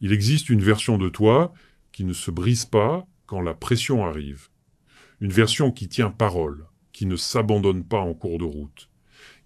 Il existe une version de toi qui ne se brise pas quand la pression arrive. Une version qui tient parole, qui ne s'abandonne pas en cours de route,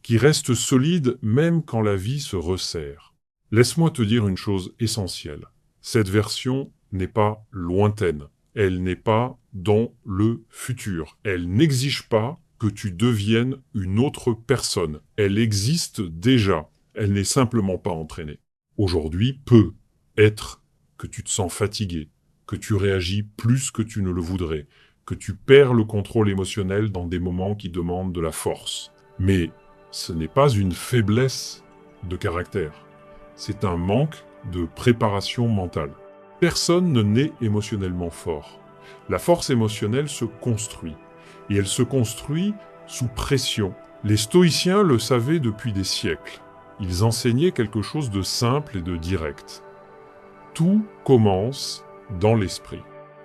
qui reste solide même quand la vie se resserre. Laisse-moi te dire une chose essentielle. Cette version n'est pas lointaine. Elle n'est pas dans le futur. Elle n'exige pas que tu deviennes une autre personne. Elle existe déjà. Elle n'est simplement pas entraînée. Aujourd'hui peut être que tu te sens fatigué, que tu réagis plus que tu ne le voudrais, que tu perds le contrôle émotionnel dans des moments qui demandent de la force. Mais ce n'est pas une faiblesse de caractère. C'est un manque de préparation mentale. Personne ne naît émotionnellement fort. La force émotionnelle se construit. Et elle se construit sous pression. Les stoïciens le savaient depuis des siècles. Ils enseignaient quelque chose de simple et de direct. Tout commence dans l'esprit.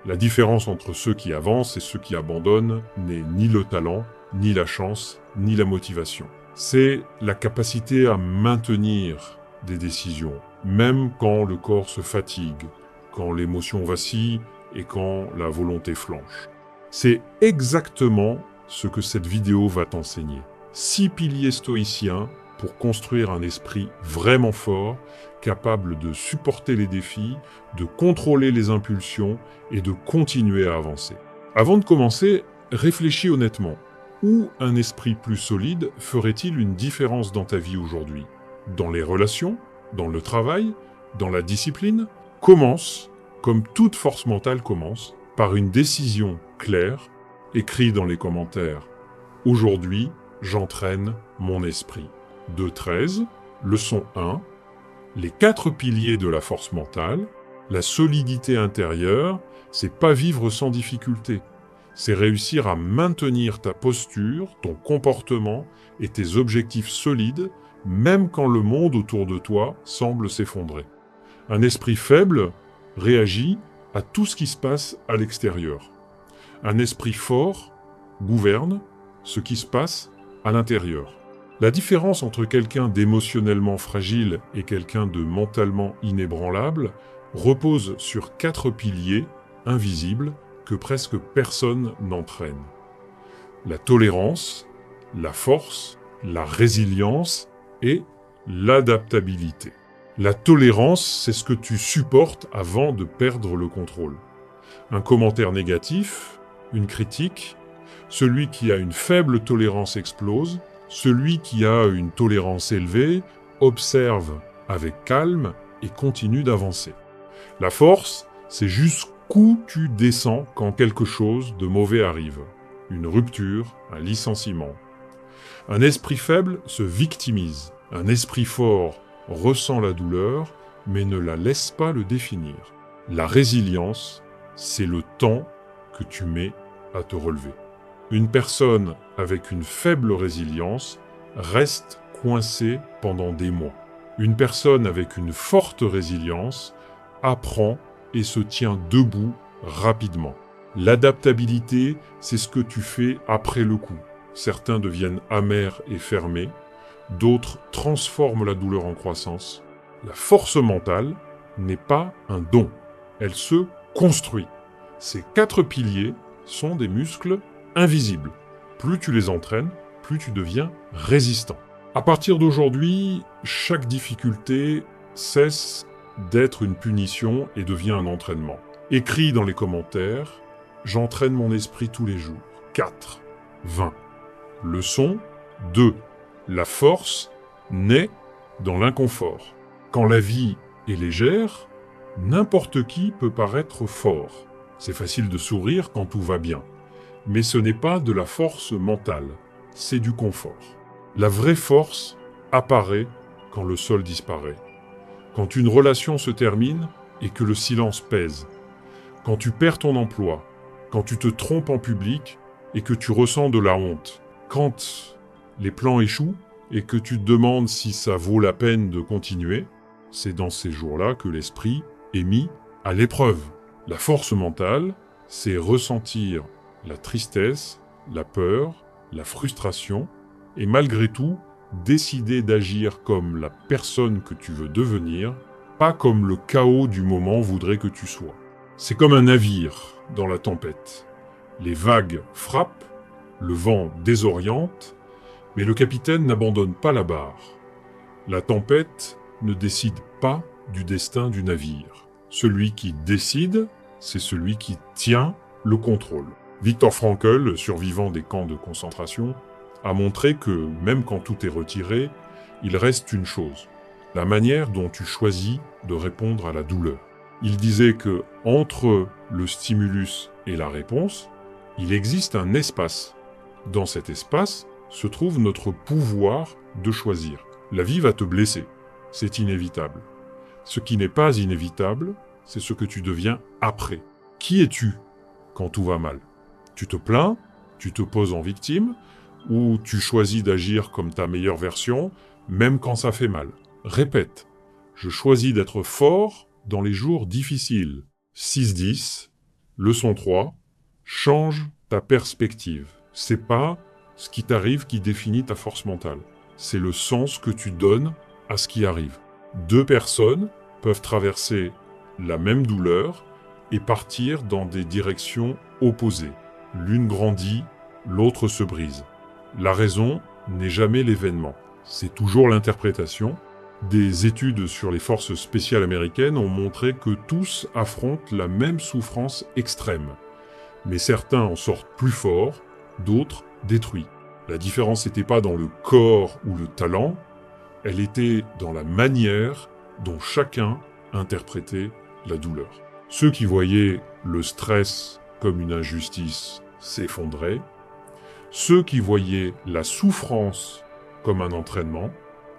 La différence entre ceux qui avancent et ceux qui abandonnent n'est ni le talent, ni la chance, ni la motivation. C'est la capacité à maintenir des décisions, même quand le corps se fatigue, quand l'émotion vacille et quand la volonté flanche. C'est exactement ce que cette vidéo va t'enseigner. 6 piliers stoïciens pour construire un esprit vraiment fort, capable de supporter les défis, de contrôler les impulsions et de continuer à avancer. Avant de commencer, réfléchis honnêtement. Où un esprit plus solide ferait-il une différence dans ta vie aujourd'hui? Dans les relations? Dans le travail? Dans la discipline? Commence, comme toute force mentale commence, par une décision claire. Écris dans les commentaires. Aujourd'hui, j'entraîne mon esprit. 2.13, leçon 1, les 4 piliers de la force mentale. La solidité intérieure, c'est pas vivre sans difficulté. C'est réussir à maintenir ta posture, ton comportement et tes objectifs solides, même quand le monde autour de toi semble s'effondrer. Un esprit faible réagit à tout ce qui se passe à l'extérieur. Un esprit fort gouverne ce qui se passe à l'intérieur. La différence entre quelqu'un d'émotionnellement fragile et quelqu'un de mentalement inébranlable repose sur 4 piliers invisibles que presque personne n'entraîne. La tolérance, la force, la résilience et l'adaptabilité. La tolérance, c'est ce que tu supportes avant de perdre le contrôle. Un commentaire négatif, une critique, celui qui a une faible tolérance explose, celui qui a une tolérance élevée observe avec calme et continue d'avancer. La force, c'est jusqu'où tu descends quand quelque chose de mauvais arrive. Une rupture, un licenciement. Un esprit faible se victimise. Un esprit fort ressent la douleur, mais ne la laisse pas le définir. La résilience, c'est le temps que tu mets à te relever. Une personne avec une faible résilience reste coincée pendant des mois. Une personne avec une forte résilience apprend et se tient debout rapidement. L'adaptabilité, c'est ce que tu fais après le coup. Certains deviennent amers et fermés, d'autres transforment la douleur en croissance. La force mentale n'est pas un don, elle se construit. Ces 4 piliers sont des muscles invisibles. Plus tu les entraînes, plus tu deviens résistant. À partir d'aujourd'hui, chaque difficulté cesse d'être une punition et devient un entraînement. Écris dans les commentaires, j'entraîne mon esprit tous les jours. 4, 20. Leçon 2. La force naît dans l'inconfort. Quand la vie est légère, n'importe qui peut paraître fort. C'est facile de sourire quand tout va bien. Mais ce n'est pas de la force mentale, c'est du confort. La vraie force apparaît quand le sol disparaît. Quand une relation se termine et que le silence pèse. Quand tu perds ton emploi. Quand tu te trompes en public et que tu ressens de la honte. Quand les plans échouent et que tu te demandes si ça vaut la peine de continuer, c'est dans ces jours-là que l'esprit est mis à l'épreuve. La force mentale, c'est ressentir la tristesse, la peur, la frustration, et malgré tout, décider d'agir comme la personne que tu veux devenir, pas comme le chaos du moment voudrait que tu sois. C'est comme un navire dans la tempête. Les vagues frappent, le vent désoriente, mais le capitaine n'abandonne pas la barre. La tempête ne décide pas du destin du navire. Celui qui décide, c'est celui qui tient le contrôle. Viktor Frankl, survivant des camps de concentration, a montré que, même quand tout est retiré, il reste une chose, la manière dont tu choisis de répondre à la douleur. Il disait que, entre le stimulus et la réponse, il existe un espace. Dans cet espace se trouve notre pouvoir de choisir. La vie va te blesser, c'est inévitable. Ce qui n'est pas inévitable, c'est ce que tu deviens après. Qui es-tu quand tout va mal ? Tu te plains, tu te poses en victime, ou tu choisis d'agir comme ta meilleure version, même quand ça fait mal. Répète, je choisis d'être fort dans les jours difficiles. 6-10, leçon 3, change ta perspective. C'est pas ce qui t'arrive qui définit ta force mentale. C'est le sens que tu donnes à ce qui arrive. 2 personnes peuvent traverser la même douleur et partir dans des directions opposées. L'une grandit, l'autre se brise. La raison n'est jamais l'événement, c'est toujours l'interprétation. Des études sur les forces spéciales américaines ont montré que tous affrontent la même souffrance extrême. Mais certains en sortent plus forts, d'autres détruits. La différence n'était pas dans le corps ou le talent, elle était dans la manière dont chacun interprétait la douleur. Ceux qui voyaient le stress comme une injustice s'effondraient. Ceux qui voyaient la souffrance comme un entraînement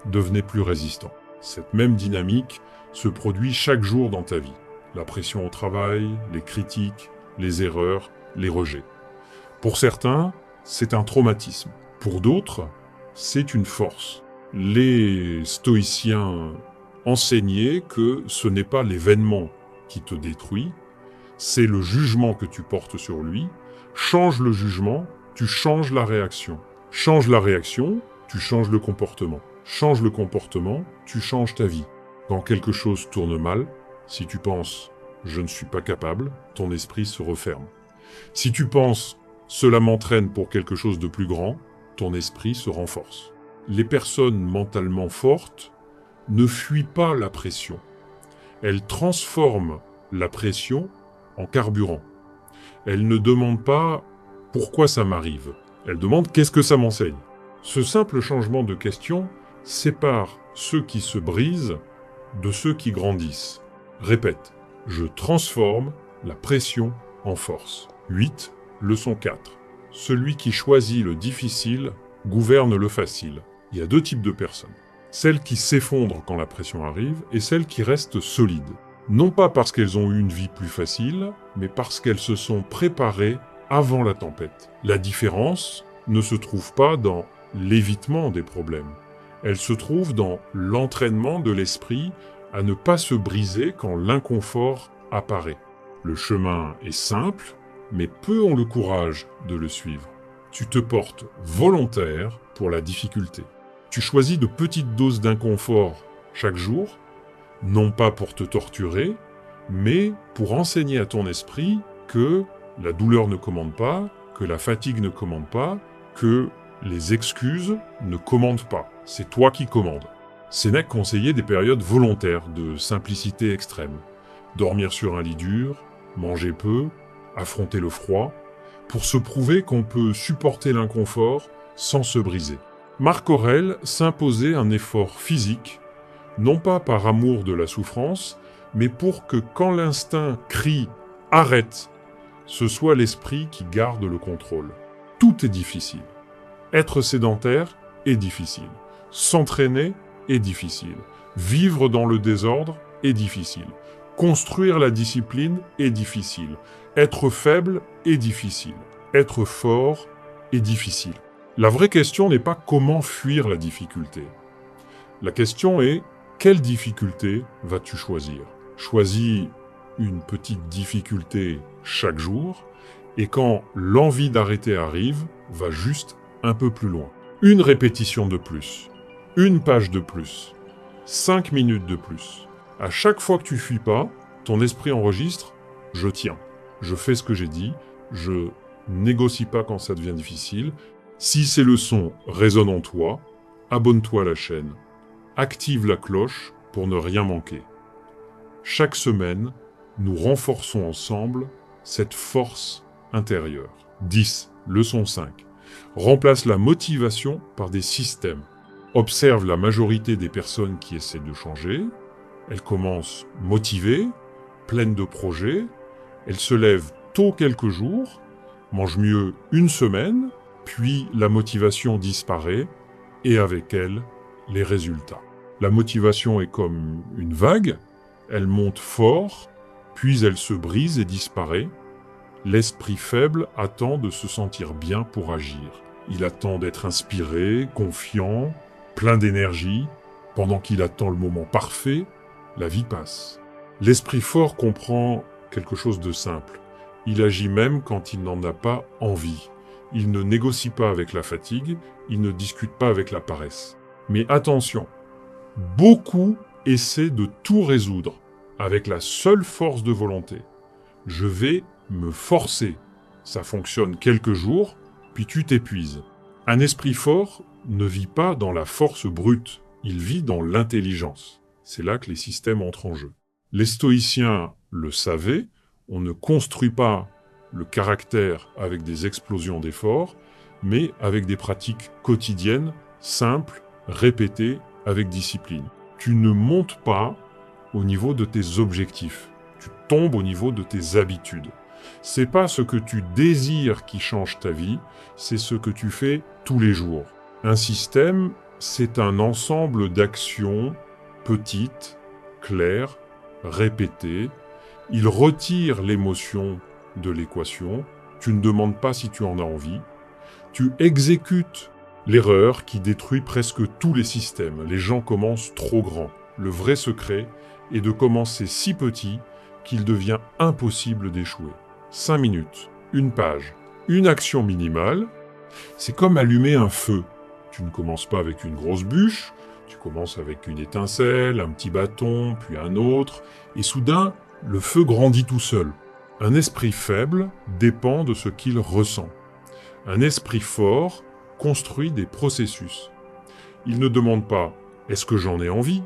devenaient plus résistants. Cette même dynamique se produit chaque jour dans ta vie. La pression au travail, les critiques, les erreurs, les rejets. Pour certains, c'est un traumatisme. Pour d'autres, c'est une force. Les stoïciens enseignaient que ce n'est pas l'événement qui te détruit, c'est le jugement que tu portes sur lui. Change le jugement, tu changes la réaction. Change la réaction, tu changes le comportement. Change le comportement, tu changes ta vie. Quand quelque chose tourne mal, si tu penses « je ne suis pas capable », ton esprit se referme. Si tu penses « cela m'entraîne pour quelque chose de plus grand », ton esprit se renforce. Les personnes mentalement fortes ne fuient pas la pression. Elles transforment la pression en carburant. Elles ne demandent pas « pourquoi ça m'arrive ?» Elles demandent « qu'est-ce que ça m'enseigne ?» Ce simple changement de question sépare ceux qui se brisent de ceux qui grandissent. Répète, je transforme la pression en force. 8, leçon 4. Celui qui choisit le difficile gouverne le facile. Il y a 2 types de personnes. Celles qui s'effondrent quand la pression arrive et celles qui restent solides. Non pas parce qu'elles ont eu une vie plus facile, mais parce qu'elles se sont préparées avant la tempête. La différence ne se trouve pas dans l'évitement des problèmes. Elle se trouve dans l'entraînement de l'esprit à ne pas se briser quand l'inconfort apparaît. Le chemin est simple, mais peu ont le courage de le suivre. Tu te portes volontaire pour la difficulté. Tu choisis de petites doses d'inconfort chaque jour, non pas pour te torturer, mais pour enseigner à ton esprit que la douleur ne commande pas, que la fatigue ne commande pas, que les excuses ne commandent pas. C'est toi qui commandes. Sénèque conseillait des périodes volontaires de simplicité extrême. Dormir sur un lit dur, manger peu, affronter le froid, pour se prouver qu'on peut supporter l'inconfort sans se briser. Marc Aurèle s'imposait un effort physique, non pas par amour de la souffrance, mais pour que quand l'instinct crie « arrête », ce soit l'esprit qui garde le contrôle. Tout est difficile. Être sédentaire est difficile. S'entraîner est difficile. Vivre dans le désordre est difficile. Construire la discipline est difficile. Être faible est difficile. Être fort est difficile. La vraie question n'est pas comment fuir la difficulté. La question est quelle difficulté vas-tu choisir ? Choisis une petite difficulté chaque jour et quand l'envie d'arrêter arrive, va juste un peu plus loin. Une répétition de plus, une page de plus, 5 minutes de plus. À chaque fois que tu fuis pas, ton esprit enregistre « je tiens, je fais ce que j'ai dit, je négocie pas quand ça devient difficile ». Si ces leçons résonnent en toi, abonne-toi à la chaîne, active la cloche pour ne rien manquer. Chaque semaine, nous renforçons ensemble cette force intérieure. 10. Leçon 5. Remplace la motivation par des systèmes. Observe la majorité des personnes qui essaient de changer. Elles commencent motivées, pleines de projets. Elles se lèvent tôt quelques jours, mangent mieux une semaine, puis la motivation disparaît et avec elle, les résultats. La motivation est comme une vague, elle monte fort, puis elle se brise et disparaît. L'esprit faible attend de se sentir bien pour agir. Il attend d'être inspiré, confiant, plein d'énergie. Pendant qu'il attend le moment parfait, la vie passe. L'esprit fort comprend quelque chose de simple. Il agit même quand il n'en a pas envie. Il ne négocie pas avec la fatigue, il ne discute pas avec la paresse. Mais attention, beaucoup essaient de tout résoudre avec la seule force de volonté. Je vais me forcer. Ça fonctionne quelques jours, puis tu t'épuises. Un esprit fort ne vit pas dans la force brute, il vit dans l'intelligence. C'est là que les systèmes entrent en jeu. Les stoïciens le savaient, on ne construit pas le caractère avec des explosions d'efforts, mais avec des pratiques quotidiennes, simples, répétées, avec discipline. Tu ne montes pas au niveau de tes objectifs, tu tombes au niveau de tes habitudes. C'est pas ce que tu désires qui change ta vie, c'est ce que tu fais tous les jours. Un système, c'est un ensemble d'actions petites, claires, répétées. Il retire l'émotion de l'équation. Tu ne demandes pas si tu en as envie. Tu exécutes l'erreur qui détruit presque tous les systèmes. Les gens commencent trop grands. Le vrai secret est de commencer si petit qu'il devient impossible d'échouer. 5 minutes, une page, une action minimale. C'est comme allumer un feu. Tu ne commences pas avec une grosse bûche, tu commences avec une étincelle, un petit bâton, puis un autre, et soudain, le feu grandit tout seul. Un esprit faible dépend de ce qu'il ressent. Un esprit fort construit des processus. Il ne demande pas « est-ce que j'en ai envie ?»,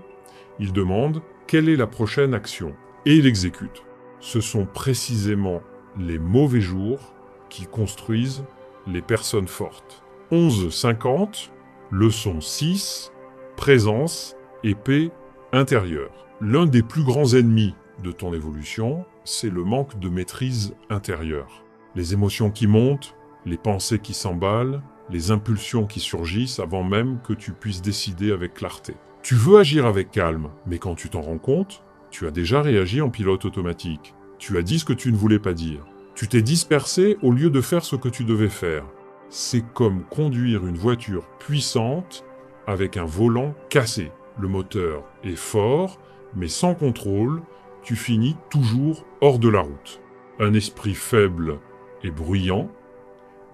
il demande « quelle est la prochaine action ?» et il exécute. Ce sont précisément les mauvais jours qui construisent les personnes fortes. 11:50, leçon 6, présence et paix intérieure. L'un des plus grands ennemis de ton évolution, c'est le manque de maîtrise intérieure. Les émotions qui montent, les pensées qui s'emballent, les impulsions qui surgissent avant même que tu puisses décider avec clarté. Tu veux agir avec calme, mais quand tu t'en rends compte, tu as déjà réagi en pilote automatique. Tu as dit ce que tu ne voulais pas dire. Tu t'es dispersé au lieu de faire ce que tu devais faire. C'est comme conduire une voiture puissante avec un volant cassé. Le moteur est fort, mais sans contrôle, tu finis toujours hors de la route. Un esprit faible et bruyant,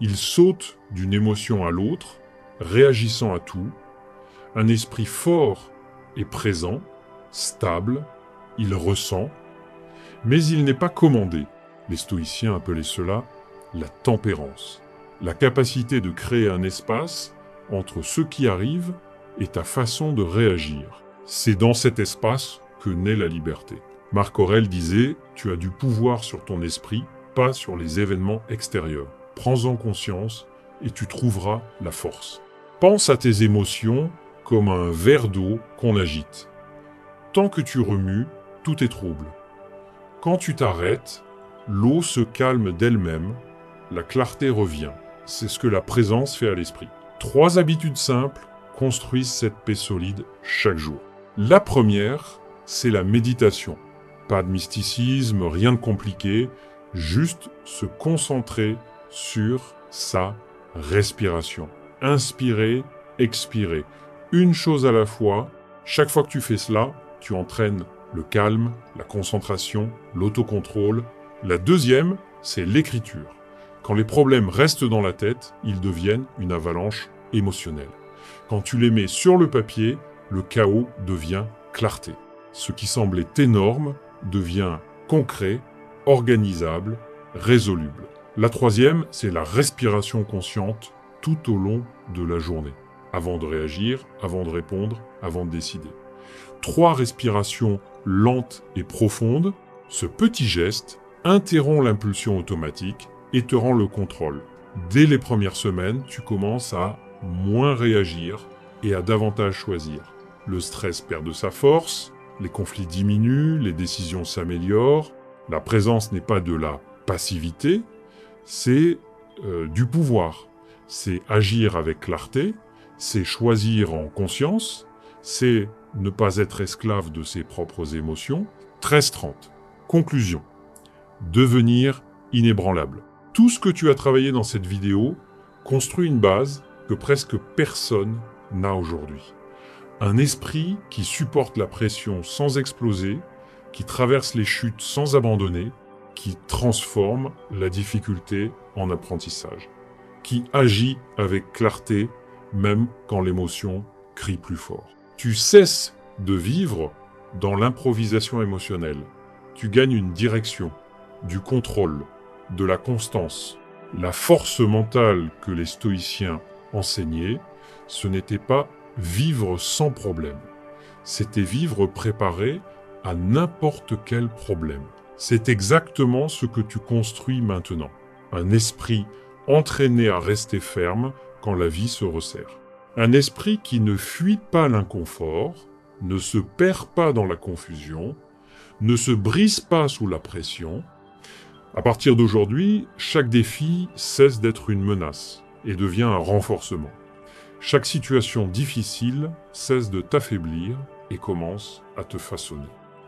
il saute d'une émotion à l'autre, réagissant à tout. Un esprit fort et présent, stable, il ressent, mais il n'est pas commandé. Les stoïciens appelaient cela la tempérance. La capacité de créer un espace entre ce qui arrive et ta façon de réagir. C'est dans cet espace que naît la liberté. Marc Aurèle disait « Tu as du pouvoir sur ton esprit, pas sur les événements extérieurs. Prends-en conscience et tu trouveras la force. » Pense à tes émotions comme un verre d'eau qu'on agite. Tant que tu remues, tout est trouble. Quand tu t'arrêtes, l'eau se calme d'elle-même, la clarté revient. C'est ce que la présence fait à l'esprit. 3 habitudes simples construisent cette paix solide chaque jour. La première, c'est la méditation. Pas de mysticisme, rien de compliqué, juste se concentrer sur sa respiration. Inspirer, expirer. Une chose à la fois. Chaque fois que tu fais cela, tu entraînes le calme, la concentration, l'autocontrôle. La deuxième, c'est l'écriture. Quand les problèmes restent dans la tête, ils deviennent une avalanche émotionnelle. Quand tu les mets sur le papier, le chaos devient clarté. ce qui semblait énorme devient concret, organisable, résoluble. La troisième, c'est la respiration consciente tout au long de la journée, avant de réagir, avant de répondre, avant de décider. 3 respirations lentes et profondes, ce petit geste interrompt l'impulsion automatique et te rend le contrôle. Dès les premières semaines, tu commences à moins réagir et à davantage choisir. Le stress perd de sa force, les conflits diminuent, les décisions s'améliorent, la présence n'est pas de la passivité, c'est du pouvoir. C'est agir avec clarté, c'est choisir en conscience, c'est ne pas être esclave de ses propres émotions. 13-30. Conclusion. Devenir inébranlable. Tout ce que tu as travaillé dans cette vidéo construit une base que presque personne n'a aujourd'hui. Un esprit qui supporte la pression sans exploser, qui traverse les chutes sans abandonner, qui transforme la difficulté en apprentissage, qui agit avec clarté même quand l'émotion crie plus fort. Tu cesses de vivre dans l'improvisation émotionnelle. Tu gagnes une direction, du contrôle, de la constance. La force mentale que les stoïciens enseignaient, ce n'était pas vivre sans problème. C'était vivre préparé à n'importe quel problème. C'est exactement ce que tu construis maintenant. Un esprit entraîné à rester ferme quand la vie se resserre. Un esprit qui ne fuit pas l'inconfort, ne se perd pas dans la confusion, ne se brise pas sous la pression. À partir d'aujourd'hui, chaque défi cesse d'être une menace et devient un renforcement. Chaque situation difficile cesse de t'affaiblir et commence à te façonner.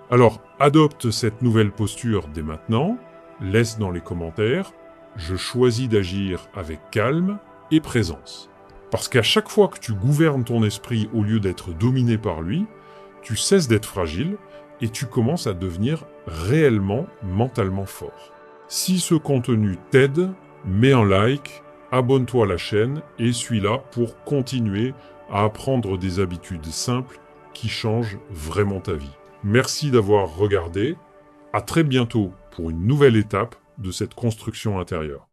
Alors, adopte cette nouvelle posture dès maintenant, laisse dans les commentaires « Je choisis d'agir avec calme et présence ». Parce qu'à chaque fois que tu gouvernes ton esprit au lieu d'être dominé par lui, tu cesses d'être fragile et tu commences à devenir réellement mentalement fort. Si ce contenu t'aide, mets un like, abonne-toi à la chaîne et suis-là pour continuer à apprendre des habitudes simples qui changent vraiment ta vie. Merci d'avoir regardé. À très bientôt pour une nouvelle étape de cette construction intérieure.